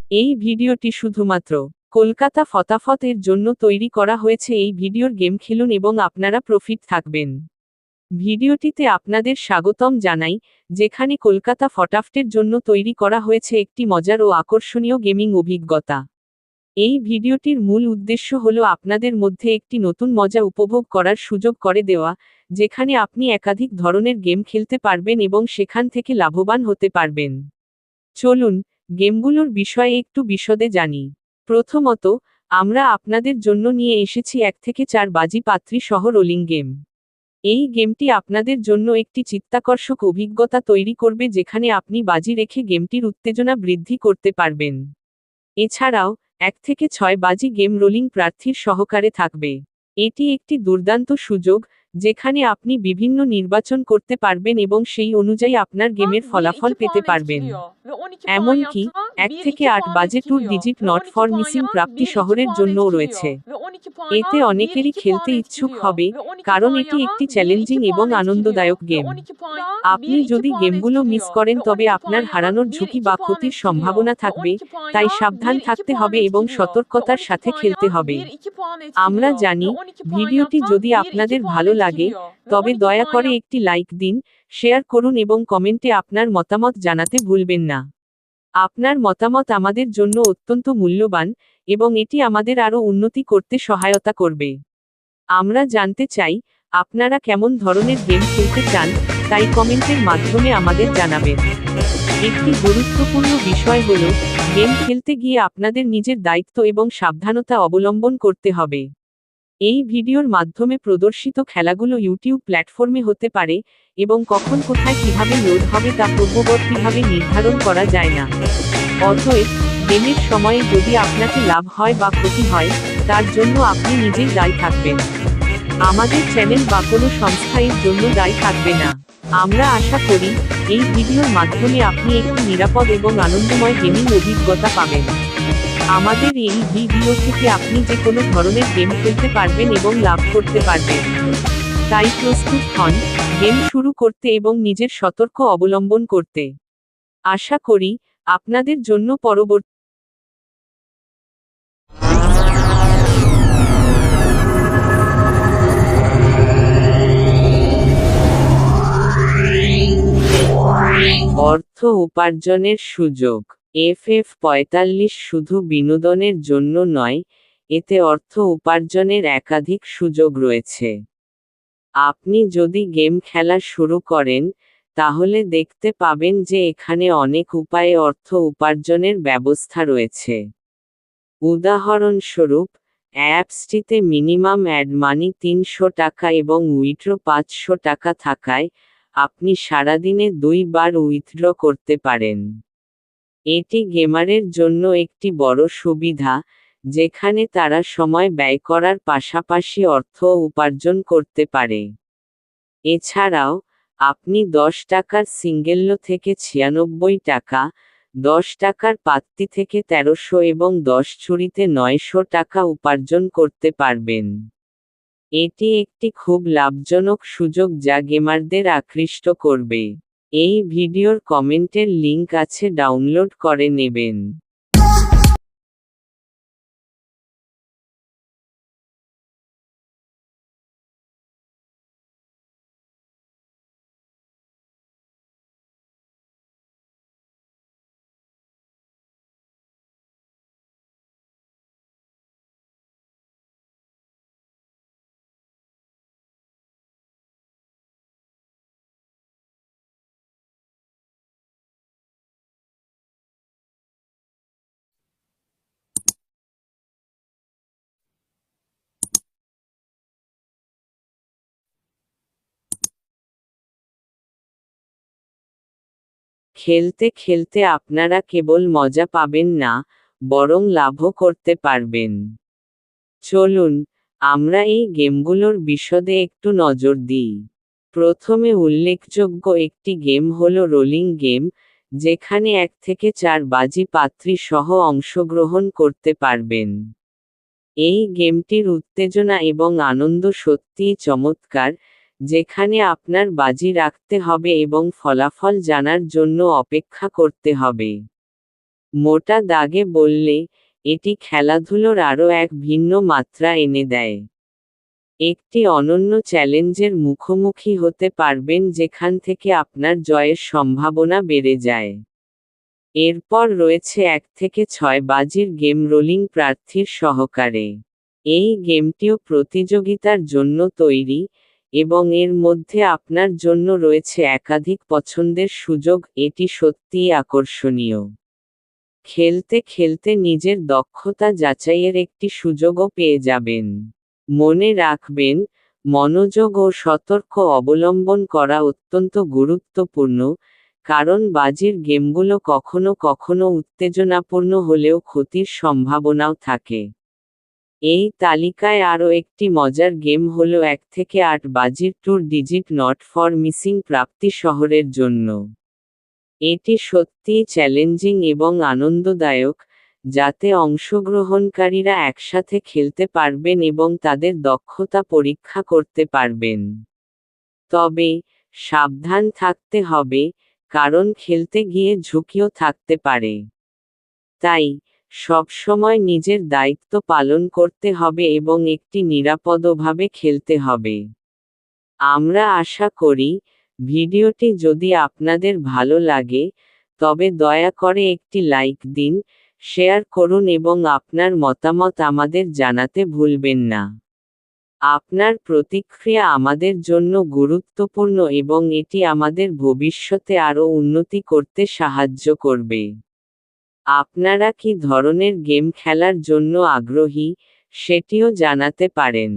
এই ভিডিওটি শুধুমাত্র কলকাতা ফতাফত এর জন্য তৈরি করা হয়েছে। এই ভিডিওর গেম খেলুন এবং আপনারা প্রফিট থাকবেন। ভিডিওটিতে আপনাদের স্বাগতম জানাই, যেখানে কলকাতা ফটাফটের জন্য তৈরি করা হয়েছে একটি মজার ও আকর্ষণীয় গেমিং অভিজ্ঞতা। এই ভিডিওটির মূল উদ্দেশ্য হলো আপনাদের মধ্যে একটি নতুন মজা উপভোগ করার সুযোগ করে দেওয়া, যেখানে আপনি একাধিক ধরনের গেম খেলতে পারবেন এবং সেখান থেকে লাভবান হতে পারবেন। চলুন, গেমগুলোর বিষয়ে একটু বিশদে জানি। প্রথমত, আমরা আপনাদের জন্য নিয়ে এসেছি 1 থেকে 4 বাজি পাত্রী সহ রোলিং গেম। এই গেমটি আপনাদের জন্য একটি চিত্তাকর্ষক অভিজ্ঞতা তৈরি করবে, যেখানে আপনি বাজি রেখে গেমটির উত্তেজনা বৃদ্ধি করতে পারবেন। এছাড়াও 1 থেকে 6 বাজি গেম রোলিং প্রার্থীর সহকারে থাকবে। এটি একটি দুর্দান্ত সুযোগ, যেখানে আপনি বিভিন্ন নির্বাচন করতে পারবেন এবং সেই অনুযায়ী আপনার গেমের ফলাফল পেতে পারবেন। এমনকি 1 থেকে 8 বাজে 2 ডিজিট নট ফর মিসিং প্রাপ্তি শহরের জন্যও রয়েছে। এতে অনেকেরই খেলতে ইচ্ছুক হবে, কারণ এটি একটি চ্যালেঞ্জিং এবং আনন্দদায়ক গেম। আপনি যদি গেমগুলো মিস করেন তবে আপনার হারানোর ঝুঁকি বা ক্ষতির সম্ভাবনা থাকবে, তাই সাবধান থাকতে হবে এবং সতর্কতার সাথে খেলতে হবে। আমরা জানি, ভিডিওটি যদি আপনাদের ভালো লাগে, তবে দয়া করে একটি লাইক দিন, শেয়ার করুন এবং কমেন্টে আপনার মতামত জানাতে ভুলবেন না। আপনার মতামত আমাদের জন্য অত্যন্ত মূল্যবান, এবং এটি আমাদের আরও উন্নতি করতে সহায়তা করবে। আমরা জানতে চাই, আপনারা কেমন ধরনের গেম খেলতে চান, তাই কমেন্টের মাধ্যমে আমাদের জানাবেন। একটি গুরুত্বপূর্ণ বিষয় হল, গেম খেলতে গিয়ে আপনাদের নিজের দায়িত্ব এবং সাবধানতা অবলম্বন করতে হবে। এই ভিডিওর মাধ্যমে প্রদর্শিত খেলাগুলো ইউটিউব প্ল্যাটফর্মে হতে পারে, এবং কখন কোথায় কিভাবে লোড হবে তা পূর্ববর্তীভাবে নির্ধারণ করা যায় না। অতএব, গেমের সময়ে যদি আপনাকে লাভ হয় বা ক্ষতি হয়, তার জন্য আপনি নিজেই দায়ী থাকবেন। আমাদের চ্যানেল বা কোনো সংস্থা এর জন্য দায়ী থাকবে না। আমরা আশা করি, এই ভিডিওর মাধ্যমে আপনি একটি নিরাপদ এবং আনন্দময় গেমিং অভিজ্ঞতা পাবেন। আমাদের এই ভিডিও থেকে আপনি যে কোনো ধরনের গেম খেলতে পারবেন এবং লাভ করতে পারবেন। তাই প্রস্তুত হন, গেম শুরু করতে এবং নিজের সতর্ক অবলম্বন করতে। আশা করি, আপনাদের জন্য পরবর্তী অর্থ উপার্জনের সুযোগ। FF45 শুধু বিনোদনের জন্য নয়, এতে অর্থ উপার্জনের একাধিক সুযোগ রয়েছে। আপনি যদি গেম খেলা শুরু করেন, তাহলে দেখতে পাবেন যে এখানে অনেক উপায়ে অর্থ উপার্জনের ব্যবস্থা রয়েছে। উদাহরণস্বরূপ, অ্যাপসটিতে মিনিমাম অ্যাড মানি 300 টাকা এবং উইথড্র 500 টাকা থাকায়, আপনি সারাদিনে 2 বার উইথড্র করতে পারেন। এটি গেমারের জন্য একটি বড় সুবিধা, যেখানে তারা সময় ব্যয় করার পাশাপাশি অর্থ উপার্জন করতে পারে। এছাড়াও, আপনি 10 টাকার সিঙ্গেল্লো থেকে 96 টাকা, 10 টাকার পাত্তি থেকে 1300 এবং 10 চুরিতে 900 টাকা উপার্জন করতে পারবেন। এটি একটি খুব লাভজনক সুযোগ যা গেমারদের আকৃষ্ট করবে। এই ভিডিওর কমেন্টের লিংক আছে, ডাউনলোড করে নেবেন। খেলতে খেলতে আপনারা কেবল মজা পাবেন না, বরং লাভও করতে পারবেন। চলুন, আমরা এই গেমগুলোর বিশদে একটু নজর দিই। প্রথমে উল্লেখযোগ্য একটি গেম হলো রোলিং গেম, যেখানে 1 থেকে 4 বাজি পাত্রী সহ অংশগ্রহণ করতে পারবেন। এই গেমটির উত্তেজনা এবং আনন্দ সত্যিই চমৎকার, যেখানে আপনার বাজি রাখতে হবে এবং ফলাফল জানার জন্য অপেক্ষা করতে হবে। মোটা দাগে বললে, এটি খেলাধুলোর আরও এক ভিন্ন মাত্রা এনে দেয়। একটি অনন্য চ্যালেঞ্জের মুখোমুখি হতে পারবেন যেখান থেকে আপনার জয়ের সম্ভাবনা বেড়ে যায়। এরপর রয়েছে 1 থেকে 6 বাজির গেম রোলিং প্রার্থীর সহকারে। এই গেমটিও প্রতিযোগিতার জন্য তৈরি, এবং এর মধ্যে আপনার জন্য রয়েছে একাধিক পছন্দের সুযোগ। এটি সত্যিই আকর্ষণীয়। খেলতে খেলতে নিজের দক্ষতা যাচাইয়ের একটি সুযোগও পেয়ে যাবেন। মনে রাখবেন, মনোযোগ ও সতর্ক অবলম্বন করা অত্যন্ত গুরুত্বপূর্ণ, কারণ বাজির গেমগুলো কখনো কখনো উত্তেজনাপূর্ণ হলেও ক্ষতির সম্ভাবনাও থাকে। এই তালিকায় আরও একটি মজার গেম হল 1 থেকে 8 বাজির 2 ডিজিট নট ফর মিসিং প্রাপ্তি শহরের জন্য। এটি সত্যিই চ্যালেঞ্জিং এবং আনন্দদায়ক, যাতে অংশগ্রহণকারীরা একসাথে খেলতে পারবেন এবং তাদের দক্ষতা পরীক্ষা করতে পারবেন। তবে, সাবধান থাকতে হবে, কারণ খেলতে গিয়ে ঝুঁকিও থাকতে পারে। তাই, সবসময় নিজের দায়িত্ব পালন করতে হবে এবং একটি নিরাপদভাবে খেলতে হবে। আমরা আশা করি, ভিডিওটি যদি আপনাদের ভালো লাগে, তবে দয়া করে একটি লাইক দিন, শেয়ার করুন এবং আপনার মতামত আমাদের জানাতে ভুলবেন না। আপনার প্রতিক্রিয়া আমাদের জন্য গুরুত্বপূর্ণ এবং এটি আমাদের ভবিষ্যতে আরও উন্নতি করতে সাহায্য করবে। আপনারা কী ধরনের গেম খেলার জন্য আগ্রহী, সেটিও জানাতে পারেন।